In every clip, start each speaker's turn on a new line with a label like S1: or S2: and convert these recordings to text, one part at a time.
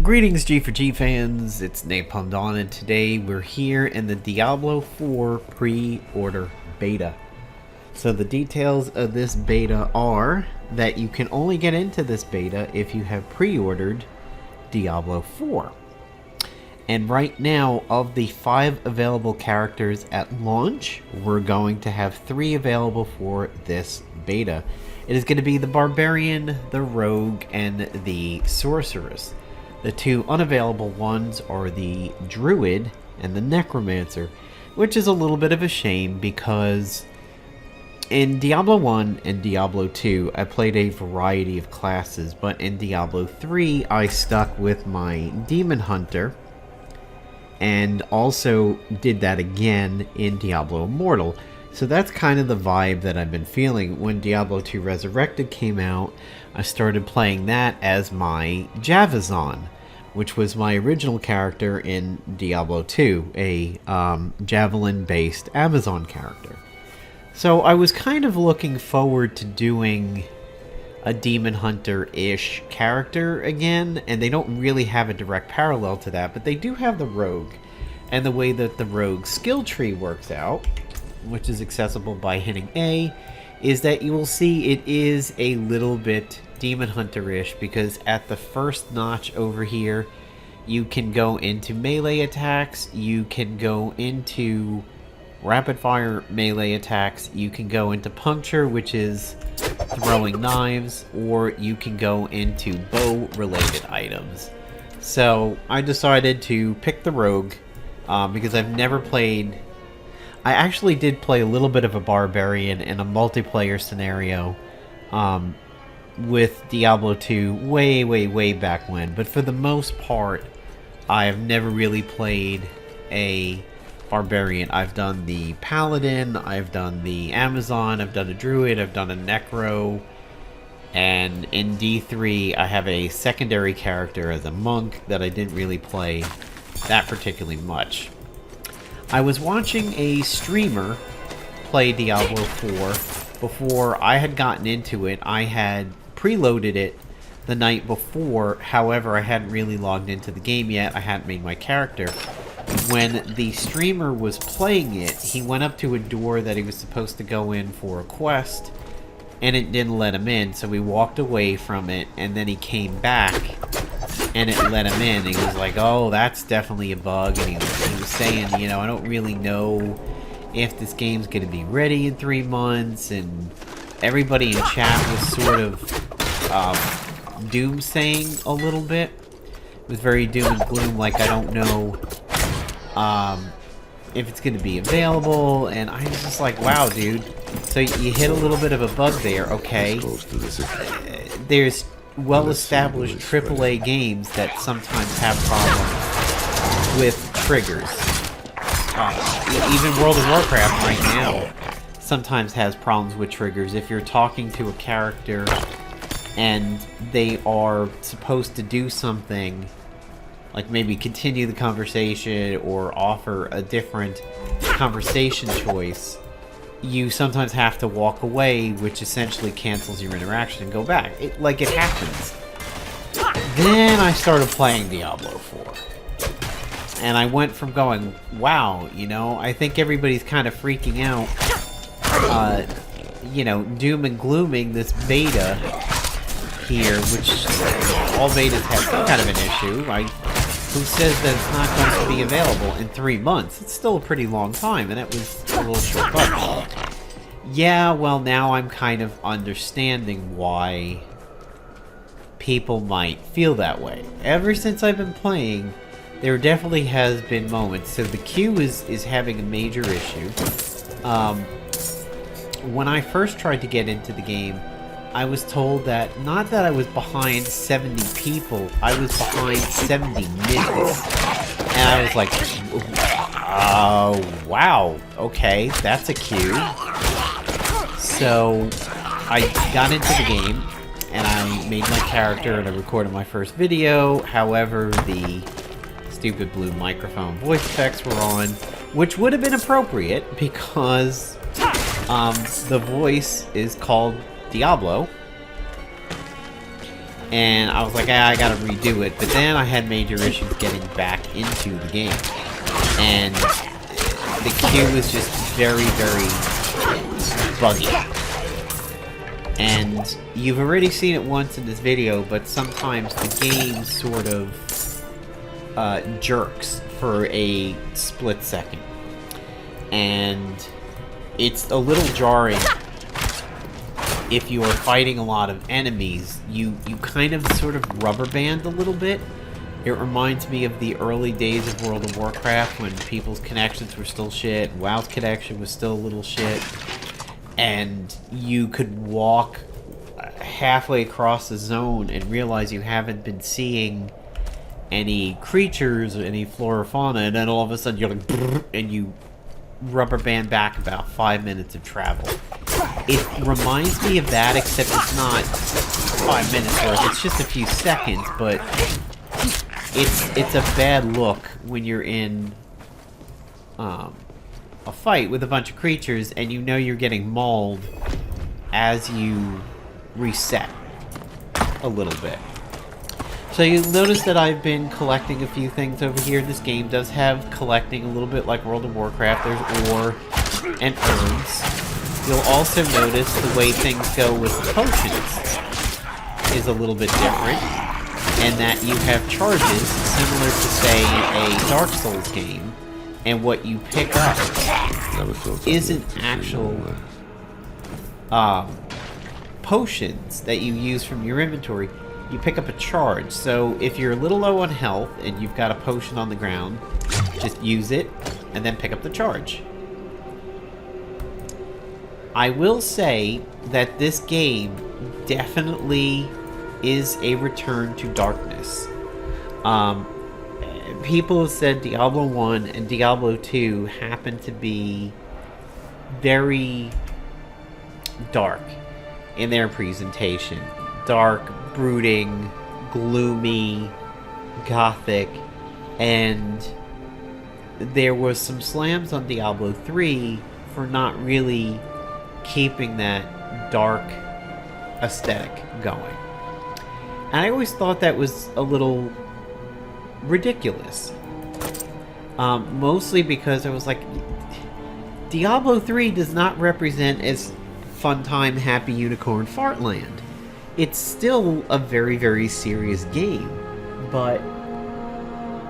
S1: Greetings G4G fans, it's Napalm Dawn, and today we're here in the Diablo 4 pre-order beta. So the details of this beta are that you can only get into this beta if you have pre-ordered Diablo 4. And right now, of the 5 available characters at launch, we're going to have 3 available for this beta. It is going to be the Barbarian, the Rogue, and the Sorceress. The 2 unavailable ones are the Druid and the Necromancer, which is a little bit of a shame because in Diablo 1 and Diablo 2 I played a variety of classes, but in Diablo 3 I stuck with my Demon Hunter and also did that again in Diablo Immortal. So that's kind of the vibe that I've been feeling. When Diablo 2 Resurrected came out, I started playing that as my Javazon, which was my original character in Diablo 2, a javelin-based Amazon character. So I was kind of looking forward to doing a Demon Hunter-ish character again, and they don't really have a direct parallel to that, but they do have the Rogue. And the way that the Rogue skill tree works out, which is accessible by hitting A, is that you will see it is a little bit Demon Hunter-ish, because at the first notch over here you can go into melee attacks, you can go into rapid fire melee attacks, you can go into puncture, which is throwing knives, or you can go into bow related items. So I decided to pick the Rogue because I've never played. I actually did play a little bit of a Barbarian in a multiplayer scenario with Diablo 2 way back when, but for the most part I have never really played a Barbarian. I've done the Paladin, I've done the Amazon, I've done a Druid, I've done a Necro, and in D3 I have a secondary character as a Monk that I didn't really play that particularly much. I was watching a streamer play Diablo 4 before I had gotten into it. I had preloaded it the night before, however I hadn't really logged into the game yet. I hadn't made my character. When the streamer was playing it, he went up to a door that he was supposed to go in for a quest, and it didn't let him in, so we walked away from it, and then he came back and it let him in. He was like, oh, that's definitely a bug, and he was saying, you know, I don't really know if this game's going to be ready in 3 months, and everybody in chat was sort of doomsaying a little bit. It was very doom and gloom, like I don't know if it's going to be available, and I was just like, wow, dude. So you hit a little bit of a bug there, okay. There's well-established AAA games that sometimes have problems with triggers. Even World of Warcraft right now sometimes has problems with triggers. If you're talking to a character and they are supposed to do something, like maybe continue the conversation or offer a different conversation choice, you sometimes have to walk away, which essentially cancels your interaction and go back. It happens. Then I started playing Diablo 4. And I went from going, wow, you know, I think everybody's kind of freaking out, you know, doom and glooming this beta here, which all betas have some kind of an issue. Who says that it's not going to be available in 3 months? It's still a pretty long time, and it was a little short button. Yeah, well, now I'm kind of understanding why people might feel that way. Ever since I've been playing, there definitely has been moments. So the queue is having a major issue. When I first tried to get into the game, I was told that, not that I was behind 70 people, I was behind 70 minutes. And I was like, wow, okay, that's a queue. So I got into the game, and I made my character, and I recorded my first video. However, the stupid blue microphone voice effects were on, which would have been appropriate, because the voice is called Diablo, And I was like, I gotta redo it. But then I had major issues getting back into the game. And the queue was just very, very buggy. And you've already seen it once in this video, but sometimes the game sort of jerks for a split second. And it's a little jarring. If you are fighting a lot of enemies, you kind of sort of rubber band a little bit. It reminds me of the early days of World of Warcraft when people's connections were still shit, WoW's connection was still a little shit, and you could walk halfway across the zone and realize you haven't been seeing any creatures or any flora or fauna, and then all of a sudden you're like, brrr, and you rubber band back about 5 minutes of travel. It reminds me of that, except it's not 5 minutes worth. It's just a few seconds, but it's a bad look when you're in a fight with a bunch of creatures and you know you're getting mauled as you reset a little bit. So you'll notice that I've been collecting a few things over here. This game does have collecting a little bit like World of Warcraft. There's ore and herbs. You'll also notice the way things go with potions is a little bit different, and that you have charges similar to, say, a Dark Souls game, and what you pick up isn't actual potions that you use from your inventory. You pick up a charge. So if you're a little low on health and you've got a potion on the ground, just use it and then pick up the charge. I will say that this game definitely is a return to darkness. People have said Diablo 1 and Diablo 2 happen to be very dark in their presentation. Dark, brooding, gloomy, gothic, and there was some slams on Diablo 3 for not really keeping that dark aesthetic going. And I always thought that was a little ridiculous. Mostly because I was like, Diablo 3 does not represent as fun time, happy unicorn fartland. It's still a very, very serious game, but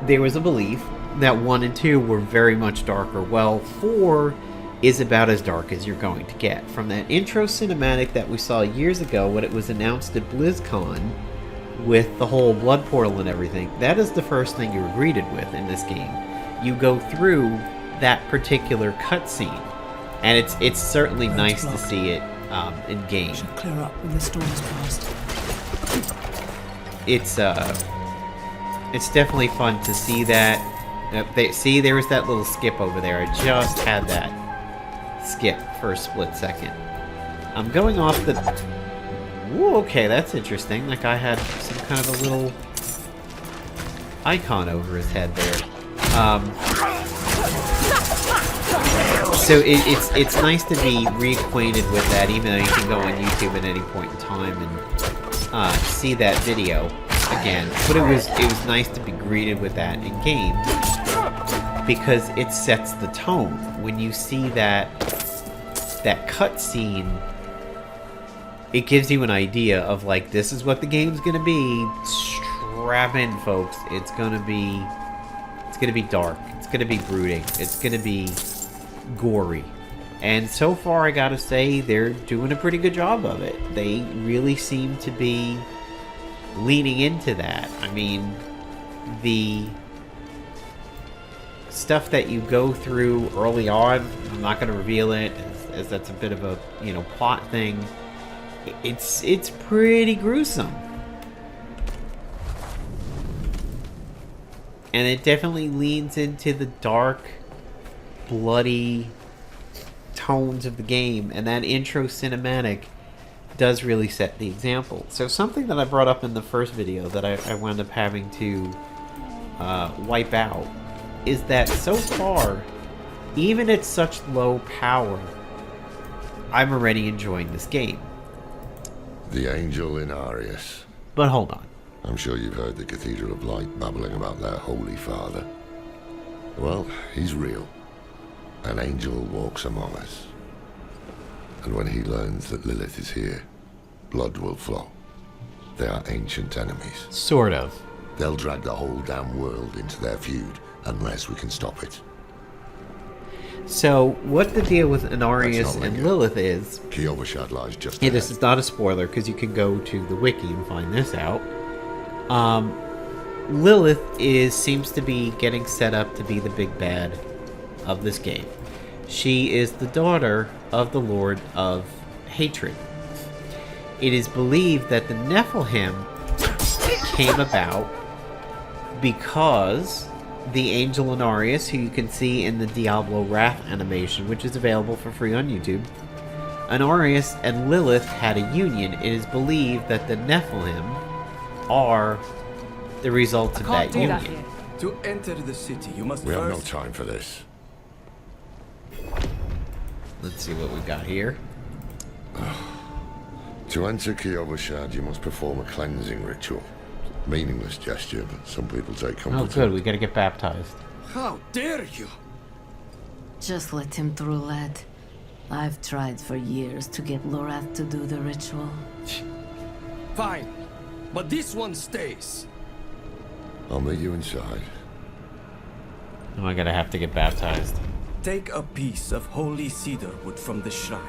S1: there was a belief that 1 and 2 were very much darker. Well, 4 is about as dark as you're going to get. From that intro cinematic that we saw years ago when it was announced at BlizzCon with the whole blood portal and everything, that is the first thing you're greeted with in this game. You go through that particular cutscene, and it's certainly nice to see it in game.
S2: Should clear up when the storm's passed.
S1: It's definitely fun to see that. See, there was that little skip over there. I just had that skip for a split second. I'm going off the... Ooh, okay, that's interesting. Like I had some kind of a little icon over his head there. So it's nice to be reacquainted with that, even though you can go on YouTube at any point in time and see that video again. But it was nice to be greeted with that in game because it sets the tone. When you see that cutscene, it gives you an idea of like, this is what the game's gonna be. Strap in, folks. It's gonna be dark. It's gonna be brooding. It's gonna be gory. And so far, I gotta say, they're doing a pretty good job of it. They really seem to be leaning into that. I mean, the stuff that you go through early on, I'm not gonna reveal it, as that's a bit of a, plot thing. It's pretty gruesome. And it definitely leans into the dark, bloody tones of the game, and that intro cinematic does really set the example. So something that I brought up in the first video that I wound up having to wipe out is that so far, even at such low power, I'm already enjoying this game.
S3: The angel in Arius.
S1: But hold on.
S3: I'm sure you've heard the Cathedral of Light babbling about their Holy Father. Well, he's real. An angel walks among us. And when he learns that Lilith is here, blood will flow. They are ancient enemies.
S1: Sort of.
S3: They'll drag the whole damn world into their feud unless we can stop it.
S1: So, what the deal with Inarius
S3: That's not
S1: and
S3: like it.
S1: Lilith is...
S3: Kiyovershad lies just
S1: Hey,
S3: ahead.
S1: this is not a spoiler, because you can go to the wiki and find this out. Lilith seems to be getting set up to be the big bad of this game. She is the daughter of the Lord of Hatred. It is believed that the Nephilim came about because the angel Inarius, who you can see in the Diablo Wrath animation, which is available for free on YouTube, Inarius and Lilith had a union. It is believed that the Nephilim are the result of that union.
S4: To enter the city, you must
S3: We have no
S4: first...
S3: time for this.
S1: Let's see what we got here.
S3: To enter Kiyovershad, you must perform a cleansing ritual. Meaningless gesture, but some people take comfort.
S1: Oh, good. We gotta get baptized.
S4: How dare you?
S5: Just let him through, lad. I've tried for years to get Lorath to do the ritual.
S4: Fine, but this one stays.
S3: I'll meet you inside.
S1: Oh, I gotta have to get baptized.
S4: Take a piece of holy cedar wood from the shrine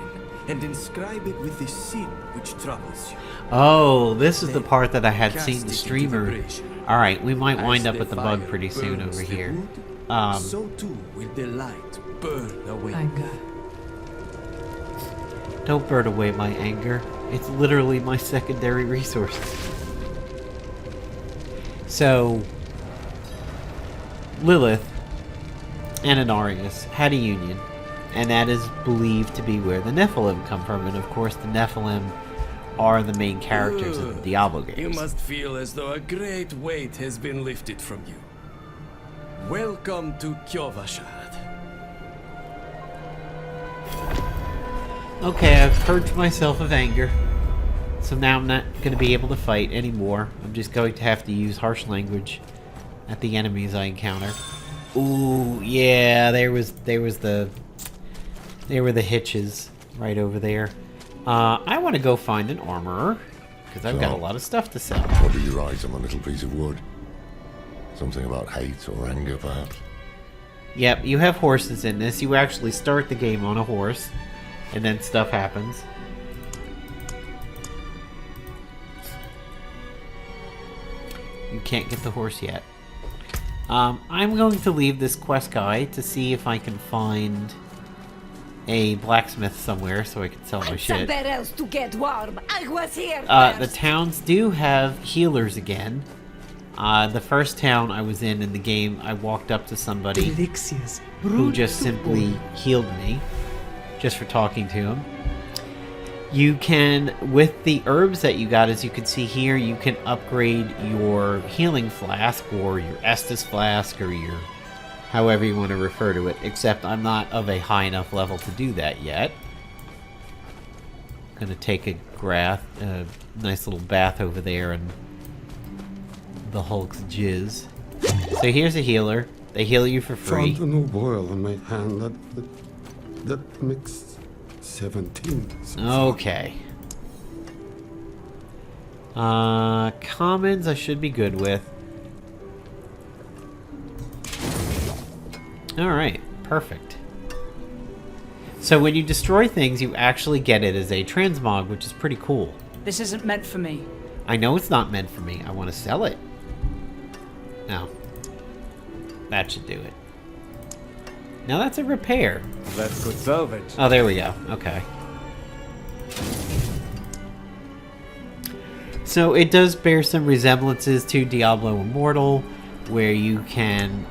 S4: and inscribe it with the sin which troubles you.
S1: Oh, this is the
S4: Then
S1: part that I had
S4: cast
S1: seen
S4: it
S1: the
S4: into
S1: streamer.
S4: brazier.
S1: Alright, we might wind
S4: As
S1: up
S4: the
S1: with the
S4: fire
S1: bug pretty soon
S4: burns
S1: over
S4: the
S1: here.
S4: wood, so too will the light burn away.
S2: Anger.
S1: Don't burn away my anger. It's literally my secondary resource. So, Lilith and Inarius had a union, and that is believed to be where the Nephilim come from. And of course, the Nephilim are the main characters of the Diablo games.
S4: You must feel as though a great weight has been lifted from you. Welcome to Kiyovershad.
S1: Okay, I've purged myself of anger. So now I'm not going to be able to fight anymore. I'm just going to have to use harsh language at the enemies I encounter. Ooh, yeah, there were the hitches right over there. I want to go find an armorer because I've got a lot of stuff to sell.
S3: What do you write on a little piece of wood? Something about hate or anger, perhaps?
S1: Yep, you have horses in this. You actually start the game on a horse, and then stuff happens. You can't get the horse yet. I'm going to leave this quest guide to see if I can find a blacksmith somewhere so I can sell my shit.
S5: Somewhere else to get warm. I was here
S1: The
S5: first.
S1: towns do have healers again. The first town I was in the game, I walked up to somebody
S2: Elixirs.
S1: who just simply healed me, just for talking to him. You can, with the herbs that you got, as you can see here, you can upgrade your healing flask, or your Estus flask, or your however you want to refer to it, except I'm not of a high enough level to do that yet. I'm gonna take a nice little bath over there and the Hulk's jizz. So here's a healer. They heal you for free.
S6: Found a new boil on my hand that makes 17. so far.
S1: Okay. Commons I should be good with. Alright, perfect. So when you destroy things, you actually get it as a transmog, which is pretty cool.
S2: This isn't meant for me.
S1: I know it's not meant for me. I want to sell it. No. That should do it. Now that's a repair.
S4: That's good salvage.
S1: Oh, there we go. Okay. So it does bear some resemblances to Diablo Immortal, where you can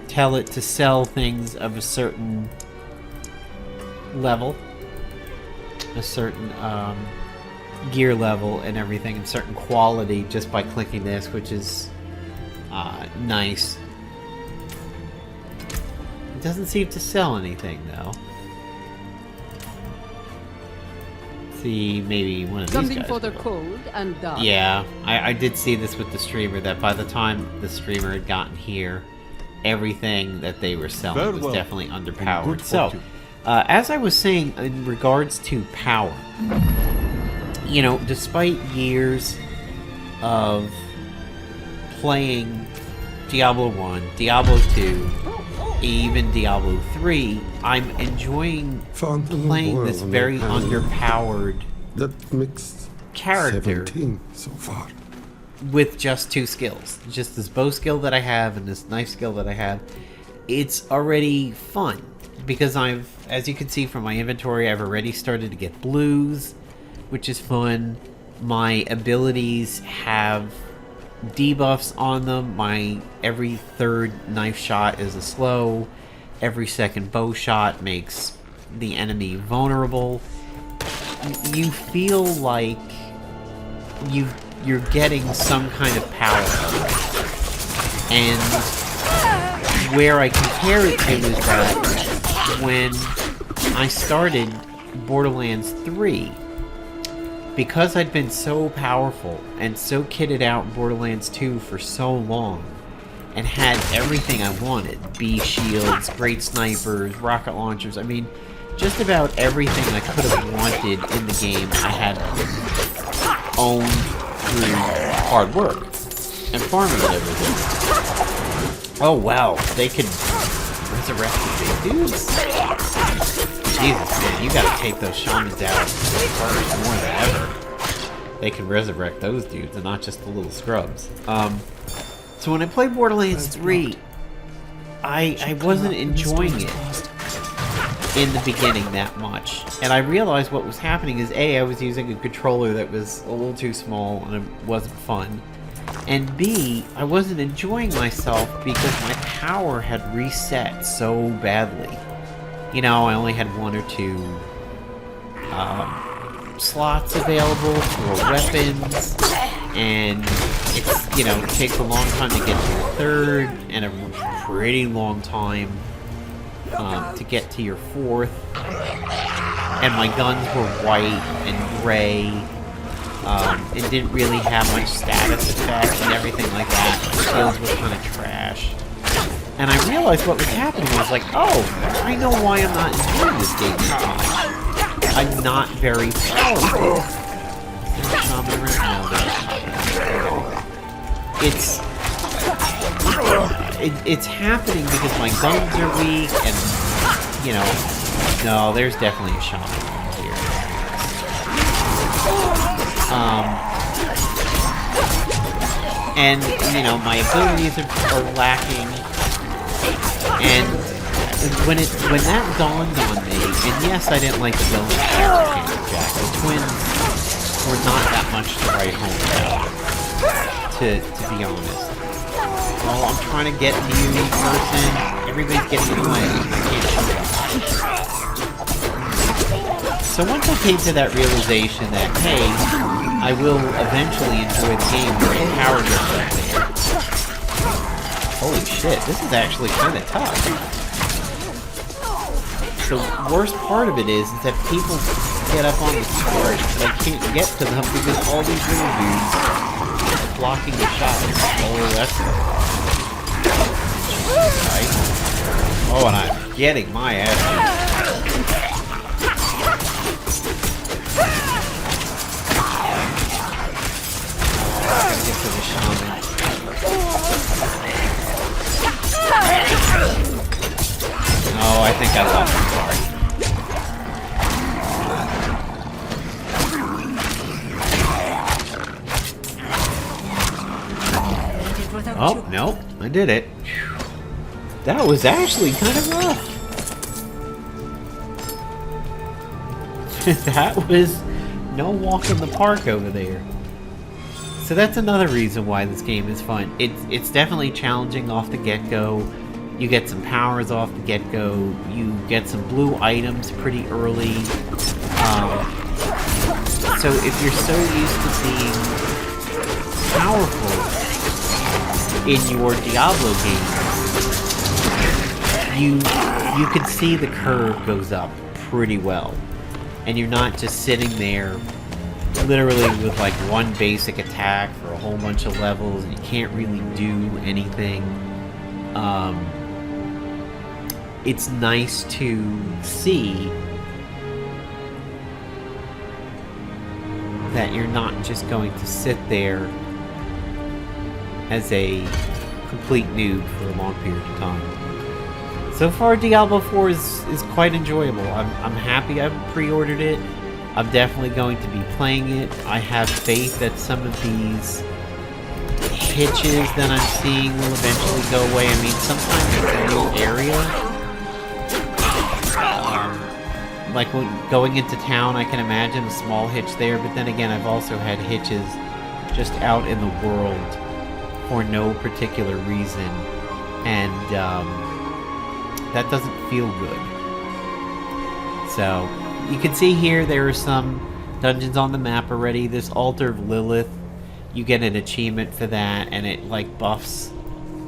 S1: tell it to sell things of a certain level, a certain gear level and everything, and certain quality just by clicking this, which is nice. It doesn't seem to sell anything though. see maybe one of these
S7: Something
S1: guys.
S7: for the
S1: will.
S7: cold and dark.
S1: Yeah, I did see this with the streamer, that by the time the streamer had gotten here, everything that they were selling was
S8: Farewell,
S1: definitely
S8: and
S1: underpowered.
S8: good
S1: So,
S8: fortune.
S1: as I was saying, in regards to power, you know, despite years of playing Diablo 1, Diablo 2, even Diablo 3, I'm enjoying
S6: Found a new
S1: playing
S6: world
S1: this
S6: on
S1: very
S6: my hand
S1: underpowered
S6: That mixed
S1: character
S6: 17 so far.
S1: with just two skills. Just this bow skill that I have and this knife skill that I have. It's already fun because I've, as you can see from my inventory, I've already started to get blues, which is fun. My abilities have debuffs on them. My every third knife shot is a slow. Every second bow shot makes the enemy vulnerable. You feel like you're getting some kind of power. And where I compare it to is that when I started Borderlands 3, because I'd been so powerful and so kitted out in Borderlands 2 for so long, and had everything I wanted, bee shields, great snipers, rocket launchers, I mean, just about everything I could have wanted in the game I had owned through hard work and farming and everything. Oh wow, they can resurrect the big dudes? Jesus, man, you gotta take those shamans out first more than ever. They can resurrect those dudes and not just the little scrubs. So when I played Borderlands 3, I wasn't enjoying it in the beginning that much. And I realized what was happening is A, I was using a controller that was a little too small and it wasn't fun. And B, I wasn't enjoying myself because my power had reset so badly. You know, I only had one or two slots available for weapons, and it's, you know, it takes a long time to get to your third, and a pretty long time to get to your fourth. And my guns were white and gray. It didn't really have much status effect and everything like that. The skills were kind of trash. And I realized what was happening. I was like, oh, I know why I'm not enjoying this game as much. I'm not very powerful. Is there a shaman around? No, there's it's happening because my guns are weak, and, you know, no, there's definitely a shaman around here. And, you know, my abilities are lacking. And when that dawned on me, and yes, I didn't like the villain character, Jack. The twins were not that much to write home about, to be honest. Oh, I'm trying to get to you, person. Everybody's getting in the way. I can't shoot them. So once I came to that realization that, hey, I will eventually enjoy the game where the power gets up there. Holy shit, this is actually kind of tough. The worst part of it is that people get up on the sword and I can't get to them because all these little dudes are blocking the shot. Oh, that's right. Oh, and I'm getting my ass beat. I gotta get to the shaman. Oh, I think I lost the card. Oh, nope, I did it. That was actually kind of rough. That was no walk in the park over there. So that's another reason why this game is fun. It's definitely challenging off the get-go. You get some powers off the get-go. You get some blue items pretty early. So if you're so used to being powerful in your Diablo game, you can see the curve goes up pretty well. and you're not just sitting there literally with like one basic attack for a whole bunch of levels and you can't really do anything. It's nice to see that you're not just going to sit there as a complete noob for a long period of time. So far, Diablo 4 is quite enjoyable. I'm happy I've pre-ordered it. I'm definitely going to be playing it. I have faith that some of these hitches that I'm seeing will eventually go away. I mean, sometimes it's a new area. Like going into town, I can imagine a small hitch there, but then again, I've also had hitches just out in the world for no particular reason, and that doesn't feel good. So, you can see here there are some dungeons on the map already. This Altar of Lilith, you get an achievement for that, and it like buffs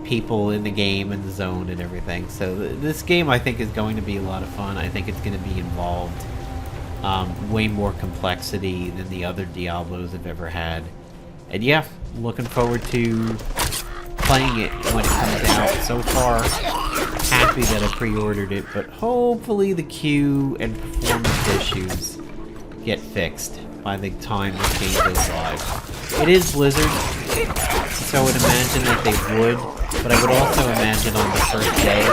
S1: people in the game and the zone and everything. So this game I think is going to be a lot of fun. I think it's going to be involved way more complexity than the other Diablos I've ever had. And yeah, looking forward to playing it when it comes out. So far, happy that I pre-ordered it, but hopefully the queue and performance issues get fixed by the time this game goes live. It is Blizzard, so I would imagine that they would, but I would also imagine on the first day,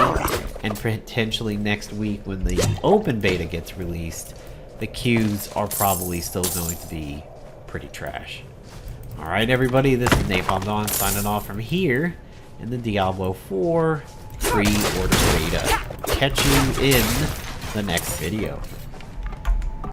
S1: and potentially next week when the open beta gets released, the queues are probably still going to be pretty trash. Alright everybody, this is Napalm Dawn signing off from here in the Diablo 4 pre-order beta. Catch you in the next video.